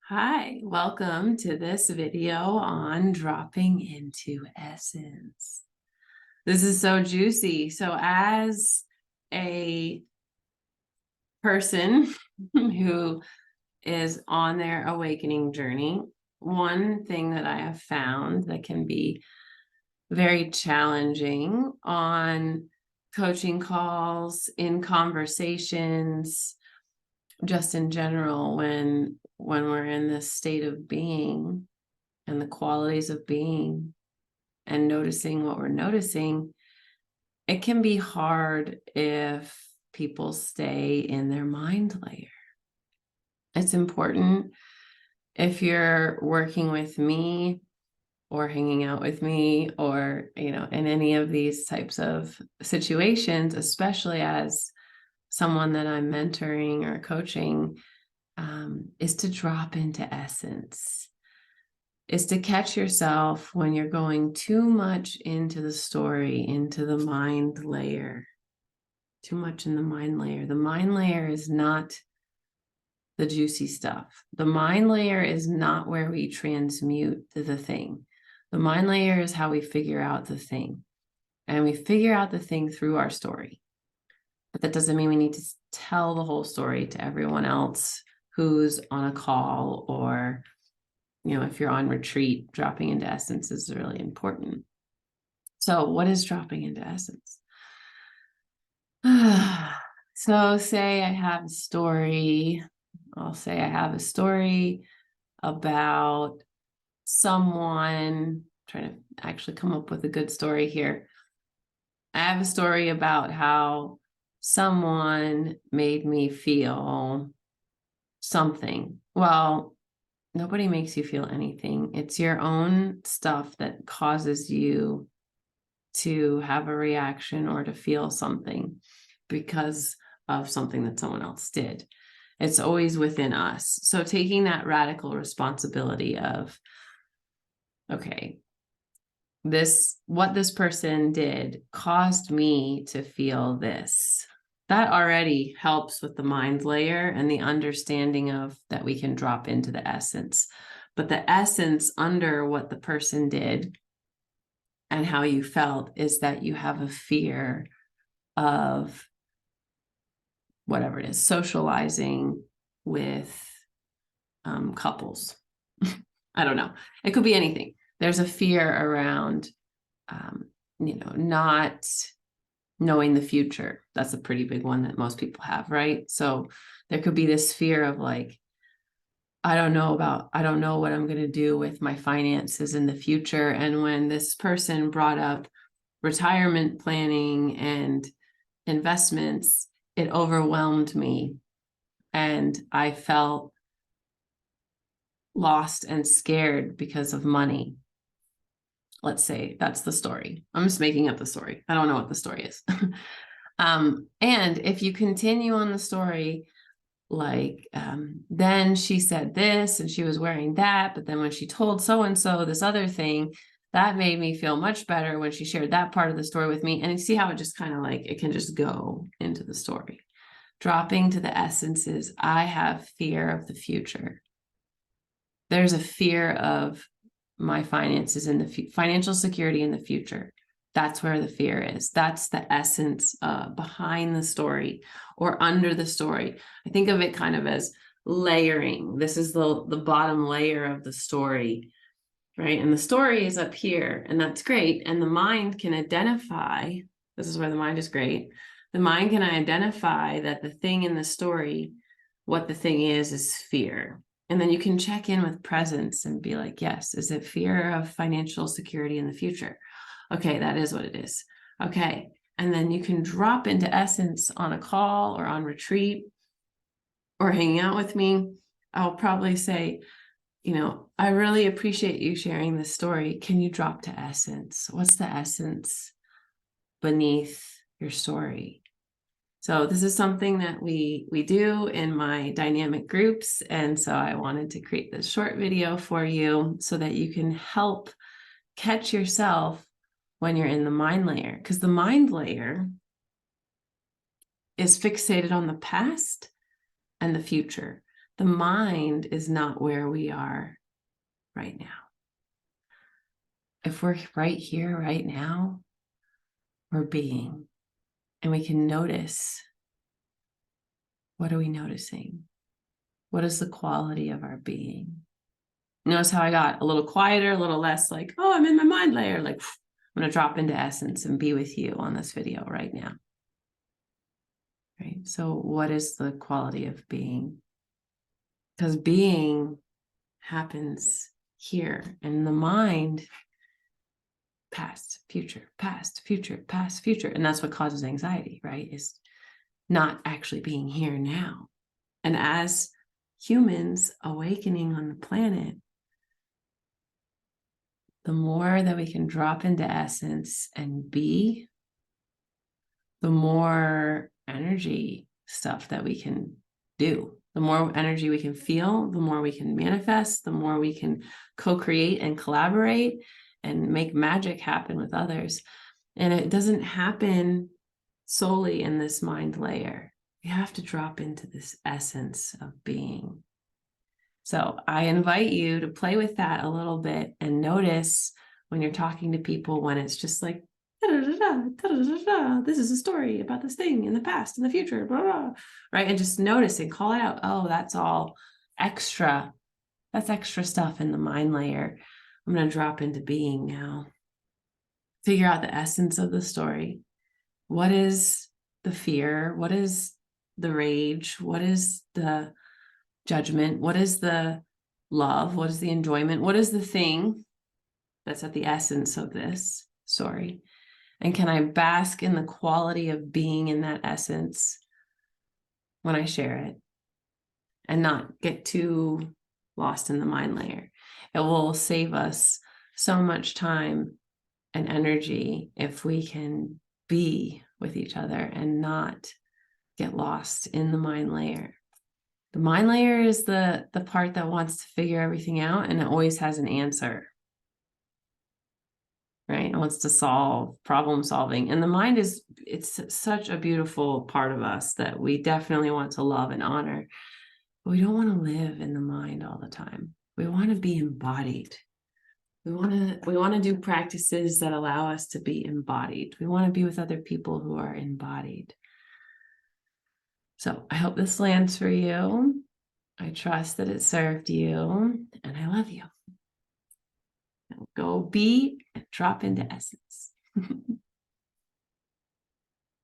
Hi, welcome to this video on dropping into essence. This is so juicy. So as a person who is on their awakening journey, one thing that I have found that can be very challenging on coaching calls, in conversations, just in general, when we're in this state of being and the qualities of being and noticing what we're noticing, it can be hard if people stay in their mind layer. It's important if you're working with me or hanging out with me or, in any of these types of situations, especially as someone that I'm mentoring or coaching, is to drop into essence, is to catch yourself when you're going too much into the story, into the mind layer, too much in the mind layer. The mind layer is not the juicy stuff. The mind layer is not where we transmute the thing. The mind layer is how we figure out the thing. And we figure out the thing through our story. But that doesn't mean we need to tell the whole story to everyone else who's on a call, or, if you're on retreat, dropping into essence is really important. So what is dropping into essence? So say I have a story. I'll say I have a story about someone. Trying to actually come up with a good story here. I have a story about how someone made me feel something. Well, nobody makes you feel anything. It's your own stuff that causes you to have a reaction or to feel something because of something that someone else did. It's always within us. So taking that radical responsibility of, okay, what this person did caused me to feel this. That already helps with the mind layer and the understanding of that we can drop into the essence. But the essence under what the person did and how you felt is that you have a fear of whatever it is, socializing with couples. I don't know. It could be anything. There's a fear around, not knowing the future. That's a pretty big one that most people have, right? So there could be this fear of like, I don't know what I'm going to do with my finances in the future. And when this person brought up retirement planning and investments, it overwhelmed me. And I felt lost and scared because of money. Let's say that's the story. I'm just making up the story. I don't know what the story is. And if you continue on the story, like, then she said this and she was wearing that, but then when she told so-and-so this other thing, that made me feel much better when she shared that part of the story with me. And you see how it just kind of like, it can just go into the story. Dropping to the essence is, I have fear of the future. There's a fear of my finances in the financial security in the future. That's where the fear is. That's the essence behind the story or under the story. I think of it kind of as layering. This is the bottom layer of the story, right? And the story is up here, and that's great. And the mind can identify, this is where the mind is great. The mind can identify that the thing in the story, what the thing is fear. And then you can check in with presence and be like, yes, is it fear of financial security in the future? Okay, that is what it is. Okay. And then you can drop into essence on a call or on retreat or hanging out with me. I'll probably say, I really appreciate you sharing this story. Can you drop to essence? What's the essence beneath your story? So this is something that we do in my dynamic groups. And so I wanted to create this short video for you so that you can help catch yourself when you're in the mind layer, because the mind layer is fixated on the past and the future. The mind is not where we are right now. If we're right here, right now, we're being, and we can notice. What are we noticing? What is the quality of our being? Notice how I got a little quieter, a little less like, oh, I'm in my mind layer. Like, I'm going to drop into essence and be with you on this video right now. Right? So what is the quality of being? Because being happens here, and the mind, past, future, past, future, past, future. And that's what causes anxiety, right? Is not actually being here now. And as humans awakening on the planet, the more that we can drop into essence and be, the more energy stuff that we can do. The more energy we can feel, the more we can manifest, the more we can co-create and collaborate and make magic happen with others. And it doesn't happen solely in this mind layer. You have to drop into this essence of being. So I invite you to play with that a little bit and notice when you're talking to people when it's just like, this is a story about this thing in the past, in the future, blah, blah, right? And just notice and call it out. Oh, that's all extra. That's extra stuff in the mind layer. I'm going to drop into being now. Figure out the essence of the story. What is the fear? What is the rage? What is the judgment? What is the love? What is the enjoyment? What is the thing that's at the essence of this story? And can I bask in the quality of being in that essence when I share it and not get too lost in the mind layer? It will save us so much time and energy if we can be with each other and not get lost in the mind layer. The mind layer is the part that wants to figure everything out, and it always has an answer, right? It wants to solve problem solving. And the mind it's such a beautiful part of us that we definitely want to love and honor. But we don't want to live in the mind all the time. We want to be embodied. We want to do practices that allow us to be embodied. We want to be with other people who are embodied. So I hope this lands for you. I trust that it served you, and I love you. Go be and drop into essence.